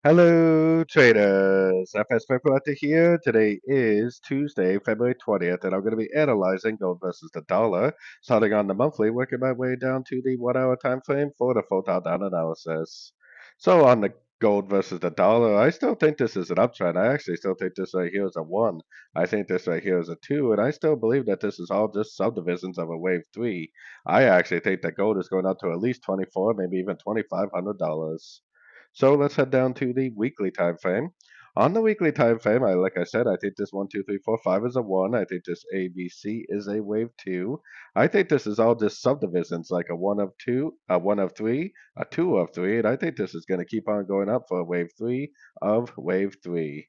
Hello, traders. FX Pip Collector here. Today is Tuesday, February 20th, and I'm going to be analyzing gold versus the dollar, starting on the monthly, working my way down to the 1 hour time frame for the full down analysis. So on the gold versus the dollar, I still think this is an uptrend. I actually still think this right here is a 1. I think this right here is a 2, and I still believe that this is all just subdivisions of a wave 3. I actually think that gold is going up to at least 24, maybe even $2,500. So let's head down to the weekly time frame. On the weekly time frame, like I said, I think this 1, 2, 3, 4, 5 is a 1. I think this ABC is a wave 2. I think this is all just subdivisions, like a 1 of 2, a 1 of 3, a 2 of 3, and I think this is going to keep on going up for a wave 3 of wave 3.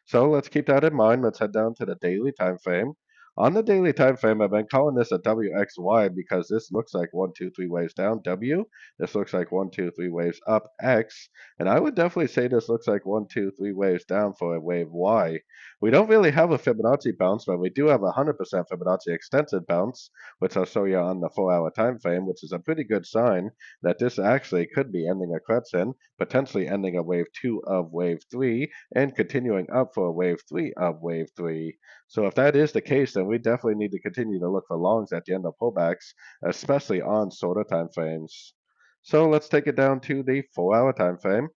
So let's keep that in mind. Let's head down to the daily time frame. On the daily time frame, I've been calling this a WXY because this looks like 1, 2, 3 waves down W. This looks like 1, 2, 3 waves up X. And I would definitely say this looks like 1, 2, 3 waves down for a wave Y. We don't really have a Fibonacci bounce, but we do have a 100% Fibonacci extended bounce, which I'll show you on the 4 hour time frame, which is a pretty good sign that this actually could be ending a correction, potentially ending a wave 2 of wave 3, and continuing up for a wave 3 of wave 3. So if that is the case, then we definitely need to continue to look for longs at the end of pullbacks, especially on shorter time frames. So let's take it down to the 4 hour time frame.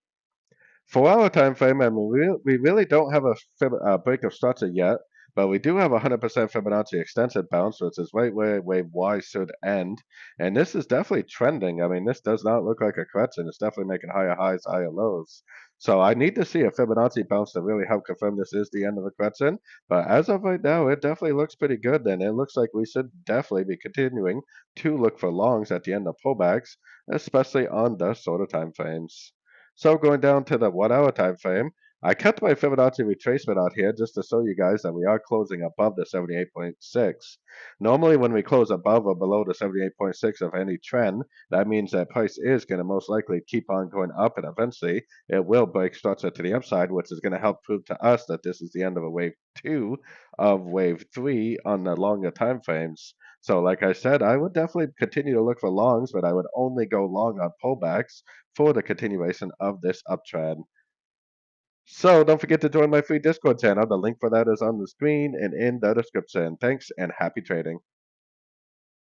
4 hour time frame, and we really don't have a break of structure yet, but we do have a 100% Fibonacci extended bounce, which is right where wave Y should end. And this is definitely trending. I mean, this does not look like a correction. It's definitely making higher highs, higher lows. So I need to see a Fibonacci bounce to really help confirm this is the end of a correction. But as of right now, it definitely looks pretty good. Then it looks like we should definitely be continuing to look for longs at the end of pullbacks, especially on the shorter time frames. So going down to the 1 hour time frame, I kept my Fibonacci retracement out here just to show you guys that we are closing above the 78.6. Normally when we close above or below the 78.6 of any trend, that means that price is going to most likely keep on going up, and eventually it will break structure to the upside, which is going to help prove to us that this is the end of a wave 2 of wave 3 on the longer time frames. So like I said, I would definitely continue to look for longs, but I would only go long on pullbacks for the continuation of this uptrend. So don't forget to join my free Discord channel. The link for that is on the screen and in the description. Thanks and happy trading.